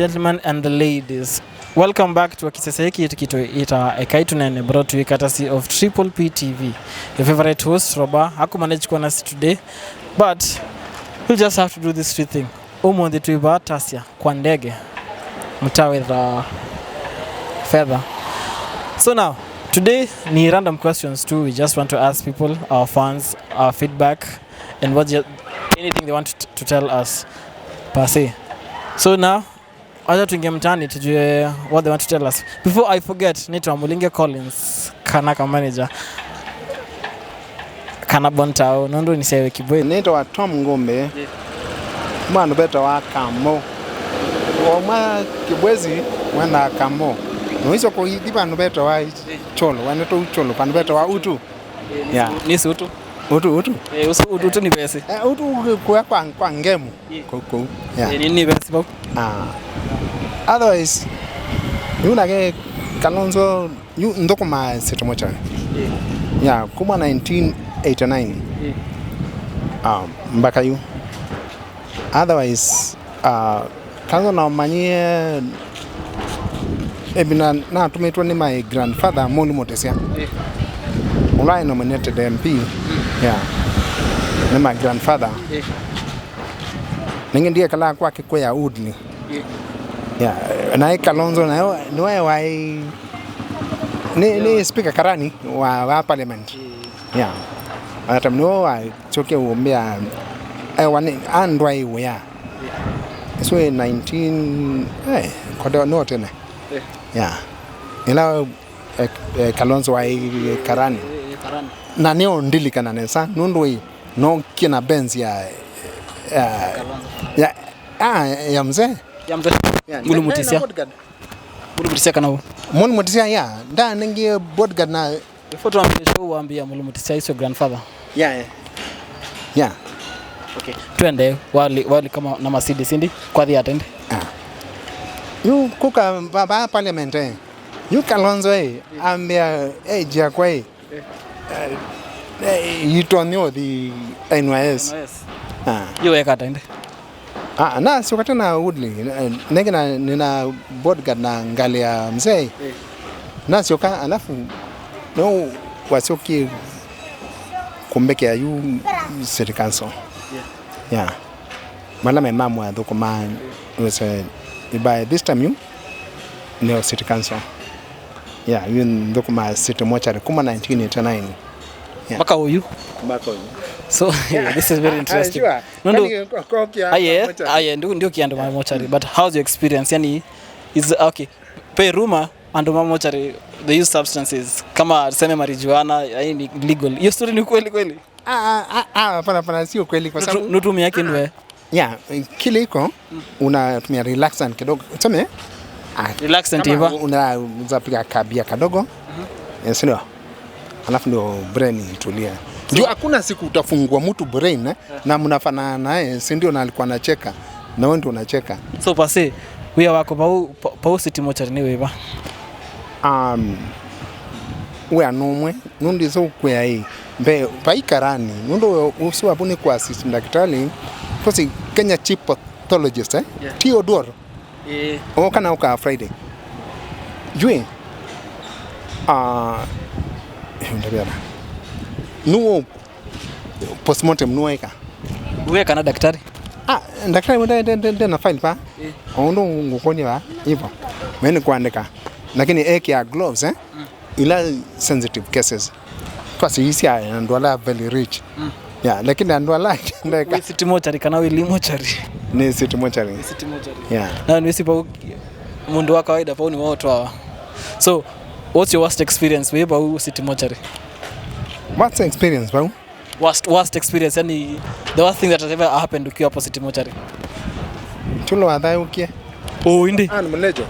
Gentlemen and the ladies, welcome back to Kisasa hiki ita Ekai Tuneene, brought to you courtesy of Triple P TV. Your favorite host Roba hakumanage kuwa nasi today, but we'll just have to do this free thing. Umondi tuiba tasia kwa ndege mtaa with feather. So now today ni random questions too. We just want to ask people, our fans, our feedback, and anything they want to tell us per se. So now acha tuingie mtaani tujue what they want to tell us. Before I forget, nito Mulinge Collins Kanaka manager kana bontao nondo nisewe kiboy nito wa Tom Ngombe mwana beta wa Kamo oma kibwezi mwana Kamo noiso ko idiba no beta wa cholo wanato cholo pan beta wa utu ni utu utu ni pesa utu kwa ngemu ko ni pesa bau otherwise yuna ke Kalonzo ndokoma setomocha kuma 1989 mpaka yu otherwise Kalonzo na manyie ebina na tumetwa ni my grandfather Moni Motesia ulai nominated MP ni my grandfather ninge ndiye kala kwa kikwea udni na Kalonzo na niwe wai ni speaker karani wa parliament hata mno wa choke uombea wani andwai wea so 19 kwa no tena ila Kalonzo wai karani na neo ndilika na nesa nundoi no kina benz ya mzee Mulumutisia kana Mulumutisia nda ninge bodyguard na before tuambie waambia Mulumutisia is your grandfather. Okay, twende wali kama na Mercedes ndi kwa the attend you kuka baba parliament you Kalonzo ambia age kwa you tonyo the NYS you weka attend na sio katana Woodley nengena nina bodyguard na ngalia mzee na sio ka alafu no wasioki kumbeke ya you city council mala my mom wa dokoma was by this time you no city council you dokoma city mochari kuma 1989 Baka huyu. So this is very interesting. Ndio kiando mochari, but how's your experience? Yani is okay. Pay rumor and mochari they use substances kama sema marijuana ni legal. Hiyo story ni kweli? Hapana sio kweli kwa sababu nutumia yake ndio. Kile iko unatumia relaxant kidogo. Tuseme relaxant hivi unaweza piga kabia kadogo. Sio. Alafu ndio brain itulia. Ndio hakuna siku utafungua mtu brain na mnafanana naye, si ndio na alikuwa anacheka na wewe ndio unacheka. So pase wewe wako pa city mochari ni wewe we anomwe nundi zo kwa hii mbe paikarani nundo usiwa buni kwa assist daktari kosi Kenya chief pathologist Theodore kana uka Friday jui ndabiana nuo postmortem nuweka uweka na daktari daktari mwende na file pa ondo ngukoni ba hivyo mimi kuandika lakini ya gloves ila sensitive cases kwa sisi ndo la very rich lakini ndo la ndeka city mochari kana wili mochari ni city mochari na ni sipo mundu wa kawaida pa ni watu hawa. So what's your worst experience with about city mochari? What's the experience bro? Worst experience, yani the worst thing that has ever happened ukiwa hapo city mochari? Chulo adai ukie indi Mlejo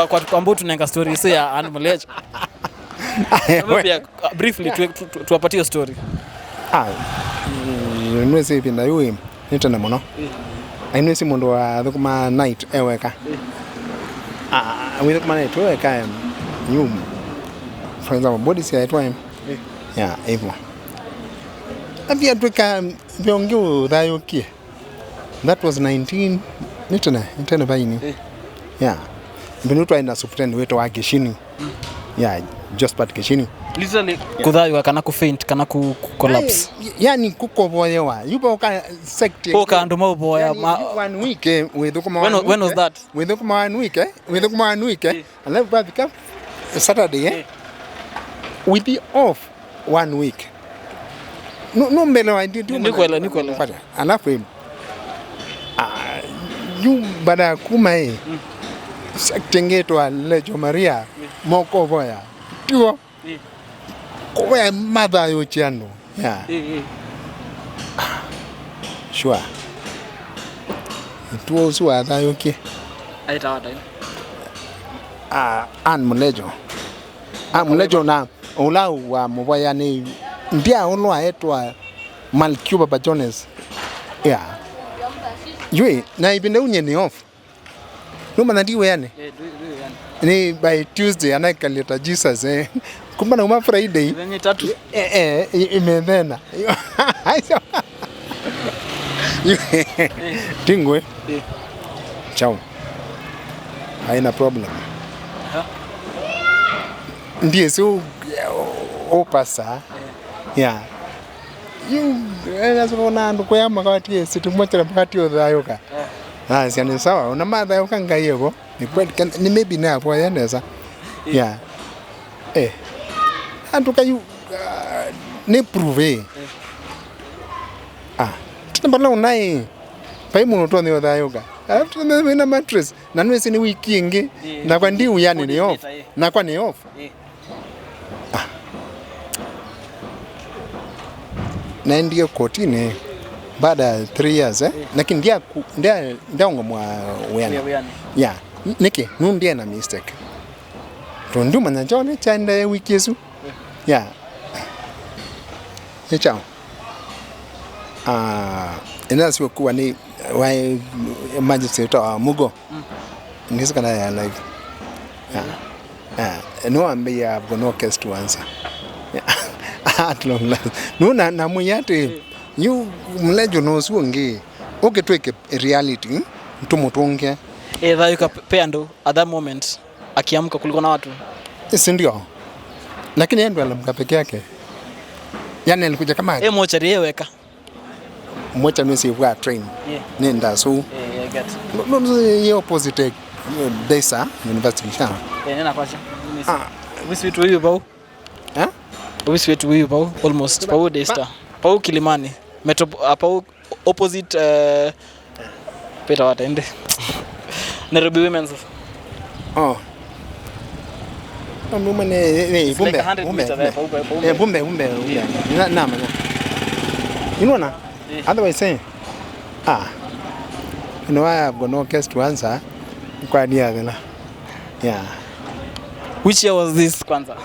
kwa kwambo tunanga story so ya Mlejo briefly tuwapatie story nwese pinda yui nitana mono ainwese mundu wa thukuma night eweka with my to Ekai new for example body say at time hivyo avia tuka viongo dayo kia that was 19 nitene baini yeah mbinu twaenda subtend wetu wa Geshini yeah just part Geshini literally kudhaiwa kana ku faint kana ku collapse yani kukoboyewa yupo ka sect poka ndo maboya 1 week withukuma when was that withukuma 1 week alafu bafika Saturday we be off 1 week no mbele wa ndio alafu yu bada kuma tengetwa lejo Maria moko boya tuo kwa mother yo chano yeah sure tuo suwa da yoke aita wada Mlejo na ulau wa mboya ni ndia ono aetwa Malcuba Bajones yeah yue na ibinde unye ni off numa nandiwe yani ni by Tuesday anakaleta Jesus kumba na uma Friday zenye tatu imedhena tingwe chao haina problem ndiye so opasa yeah you enazona ndo kwa makati situ mocha makati odhayoka siani sawa una madha yoka ngayego ni kweli ni maybe na hapo yaneza yeah antuka you ne prouver tunabala unai pai muno to ne odhayoka after na mattress na nwesi ni wiki ingi na kwa ndi uyani ni off na kwa ni off na ndio kotini baada ya 3 years lakini ndia Ngomma wena yeah niki nundia na mistake tunduma na jone chanda wiki yesu yeah chao inasio kuwa ni wa magistrate wa mugo nisi kana ya live no ambe ya bono case to answer at long last no na muyate you Mlejo no suonge oketweke reality mtumotonge either yukapendo at that moment akiamka kulikuwa na watu ndio lakini yeye ndo alamka peke yake yani alikuja kama mochari yeweka mocha mesi wa train nenda so get no opposite Desa University sha nena kwacha wisi wetu huyu bau wisi wetu huyu bau almost bau Desa bau Kilimani metro bau opposite peta watende Nairobi Women's Ngomma ne bumbe na inona otherwise you know I have got no case to answer kwa dia tena yeah which year was this kwanza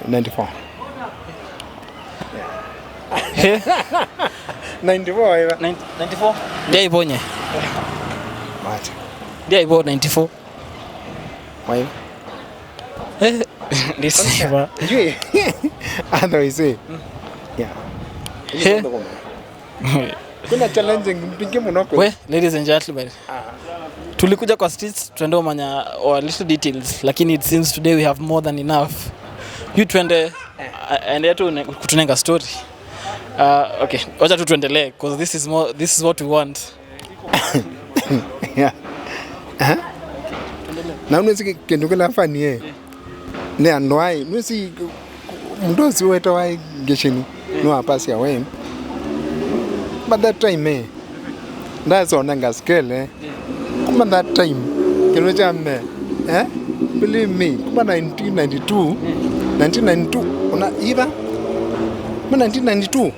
1994 94 dia ibonye what dia ibo 94 why this never you otherwise yeah kuna challenging mpinge mnoko we ladies and gentlemen tulikuja kwa streets tuende umanya or little details lakini it seems today we have more than enough you twende and tu kutunenga story okay wacha tu tuendelee because this is what we want yeah na unaweza kendukela fani ne anwai nusi mdosi wetu wa Geshini no apasi awe but that time that's on nga scale kuma that time kilo chame believe me kuma 1992 una ira 1992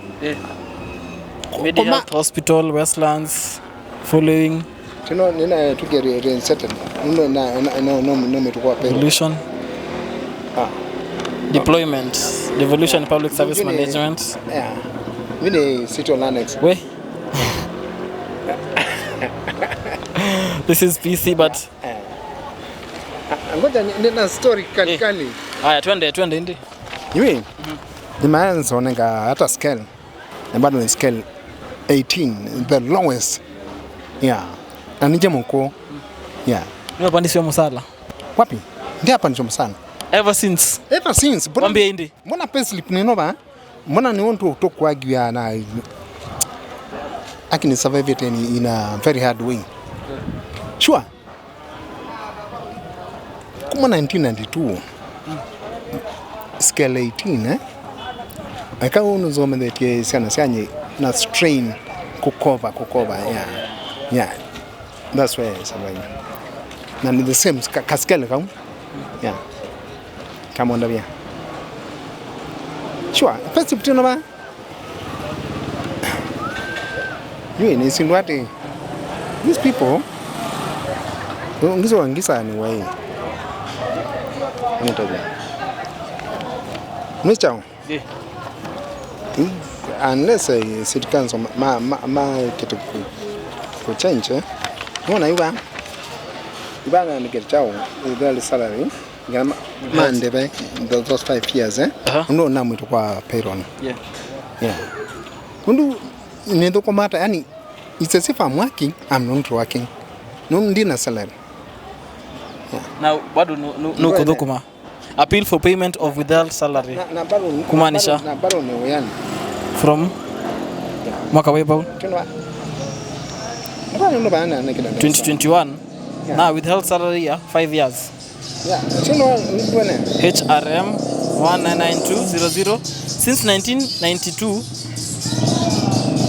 Media Hospital Westlands following nina tukere resetted no metukwa pale evolution deployment devolution public service management yeah vile city annex we this is PC but ngoja nina story kali haya twende ndi yeye nimeanza onenga hata scale na bado ni scale 18 the lowest. Yeah. Na nije mko. Yeah. Nimepandishwa msala. Wapi? Ndio hapa ndio msala. Ever since. Mwambie indi. Mbona payslip nino ba? Mbona ni wonto kutokuagwa na akini survive it in a very hard way. Sure. Kuma 1992. Scale 18 aka unuzoma that sana sanye na strain kukova yeah that's why I survive na ni the same scale kam yeah kama ndabia sure first putino ba you ni sindwati these people ngizo ngisa ni wai mtaja Mlejo. Yeah. Unless a city council ma get to change, Mona Iba and get chow with their salary. Man, those 5 years, no, now we talk payroll. Yeah. Yeah. When do matter any, it's as if I'm working, I'm not working. No dinner salary. Now, what do no Kodokuma? Appeal for payment of withheld salary. Kumanisha. From mwaka wepo 2021. Yeah. Now withheld salary 5 years. Yeah. HRM 199200 since 1992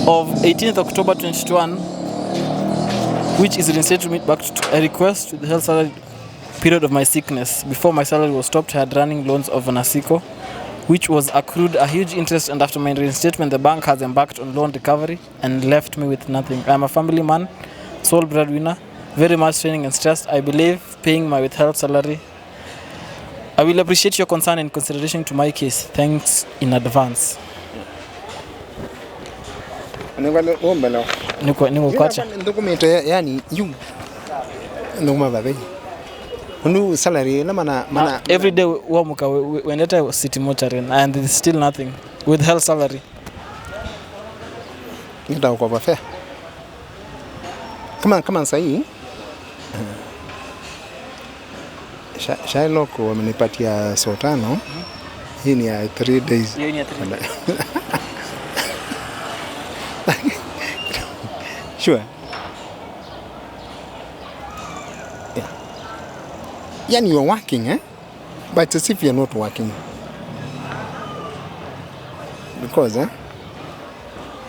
of 18th October 2021, which is reinstated to meet back to a request to the health salary period of my sickness. Before my salary was stopped, I had running loans of Nasiko, which was accrued a huge interest, and after my reinstatement, the bank has embarked on loan recovery and left me with nothing. I am a family man, sole breadwinner, very much straining and stressed. I believe paying my withheld salary. I will appreciate your concern and consideration to my case. Thanks in advance. Niko kwacha. Document yani you Ngomma babe. Unu salary na mana every day wamuka wendeta city mortuary and there's still nothing with health salary. Nita kwa fair. Kama sahi. Shailoko wamenipatia saa 5. Hii ni ya 3 days. Hii ni ya 3. Sure. Yeah. Yani you're working, but as if you're not working. Because,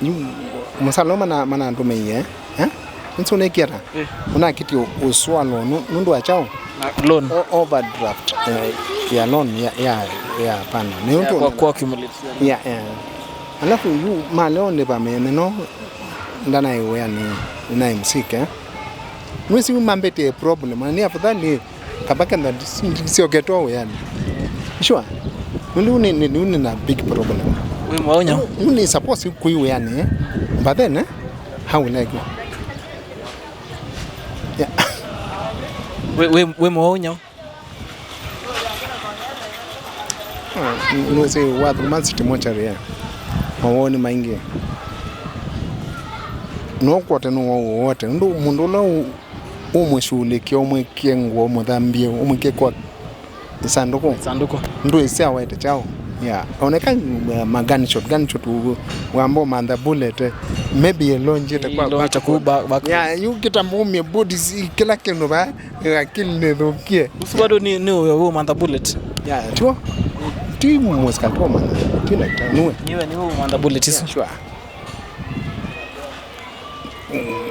you musaloma mana ndume nso nekiara. Una kiti uswalo nundu achao. Loan. Overdraft. Yeah, loan. Yeah, pana. Kwa accumulate. Yeah. Alafu you malone ba meneno ndana iwe ni msike. Mwisi umambete problem. Ni afadhali kabaka na sio geto yani. Sure. Uni na big problem. We mwaonya. Uni suppose kuiwe yani. But then how will I go? Yeah. We mwaonya. Mwisi watu maziti mochari ya. Mawoni maingi. No kwate no wote ndo mundu la umweshulike omweke ngo mudhambie omweke kwa sanduko ndo isia waite chao yeah oneka gunshot wambo manda bullet maybe alone kwa kuba yeah you get a mummy body kila kinu ba akili nedokie usibado ni wewe manda bullet yeah tu timu mwaskato mana tina niwe manda bullet isu sure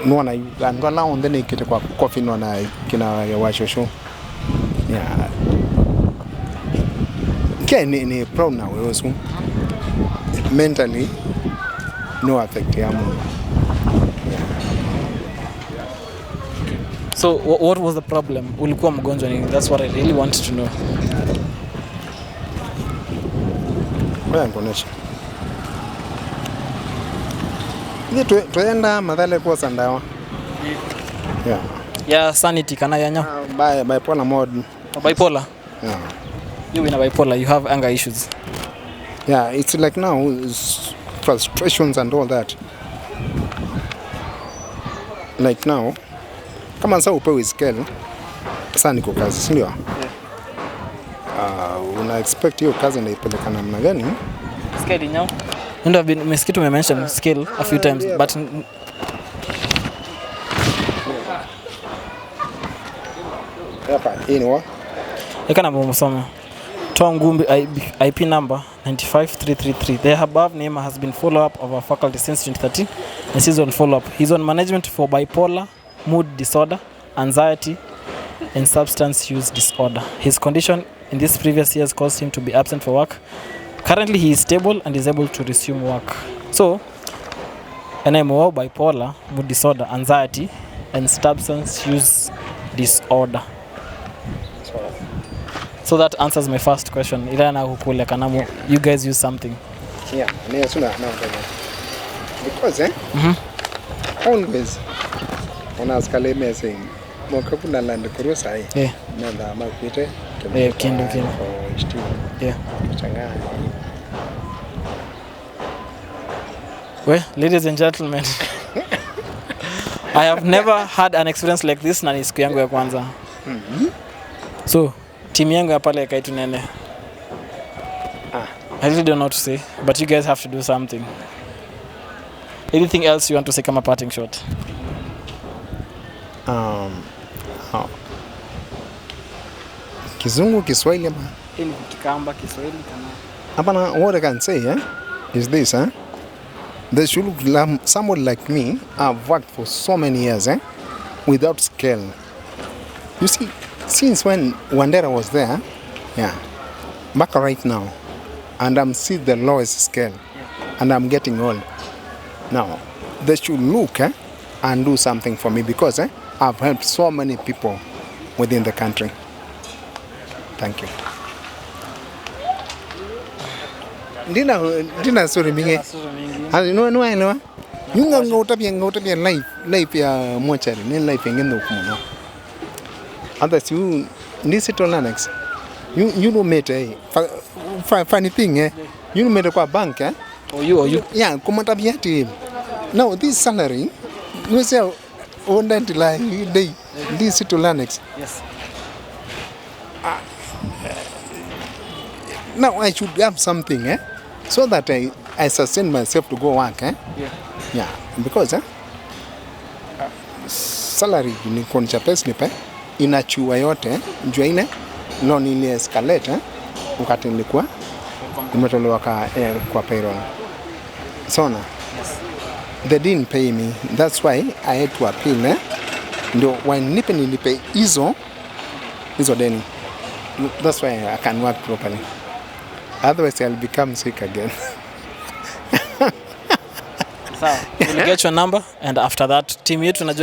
no na ndo la onde ne kete kwa coffee no na kina washosho yeah ni proud now we also mentally no affect ya mo yeah. So what was the problem? Ulikuwa mgonjwa nini? That's what I really wanted to know. Well, connection. Ni tuenda madhale kwa sandawa. Yeah. Yeah, sanity kana yanya. Bipolar mode. Bipolar. Yeah. You in a bipolar, you have anger issues. Yeah, it's like now it's frustrations and all that. like now kama sasa upewe scale sasa niko kazi, si ndio? Una expect hiyo kazi naipeleka namna gani? Scale nyao. Ndio mesikitu mention scale a few times but hapa inwa ekana msoma toa ngumbi IP number 95333. The above name has been follow up of our faculty since 2013 and season follow up. He's on management for bipolar, mood disorder, anxiety and substance use disorder. His condition in these previous years caused him to be absent for work. Currently he is stable and is able to resume work. So NMO, bipolar, mood disorder, anxiety and substance use disorder. So that answers my first question. Ilana hukule kanamu, you guys use something. Yeah, because always unaskale messing mokapuna land kurusa hii. Yeah. Nenda makwite. Kendo. Yeah. Well, ladies and gentlemen, I have never had an experience like this na ni siku yangu ya kwanza. So, team yangu ya pale Ekai Tuneene. I really don't know what to say, but you guys have to do something. Anything else you want to say kama parting shot? Kizungu, Kiswahili ama? Ili Kikamba, Kiswahili kama. Hapana, what I can say is this, they should look someone like me. I've worked for so many years without scale. You see, since when Wandera was there, back right now, and I'm still the lowest scale, and I'm getting old. Now, they should look and do something for me because I've helped so many people within the country. Thank you. Ndina story mingi. No elewa. Yunga ngautabia life ya mochari, ni life ngendo kumuno. Others you ndisi to Lanex. You know mate funny thing you know mate kwa bank Or you? Yeah, kumatabia ti. Now this salary you say on that like day ndisi to Lanex. Yes. Now I should have something so that I sustain myself to go work Yeah, because salary ni koncha pesa inachua yote njua ile loan ile escalate wakati nilikuwa nimetolewa kwa payroll. So they didn't pay me. That's why I had to appeal ndio nilipe hizo deni. That's why I can work properly. Otherwise I'll become sick again. So, we'll get your number and after that team yetu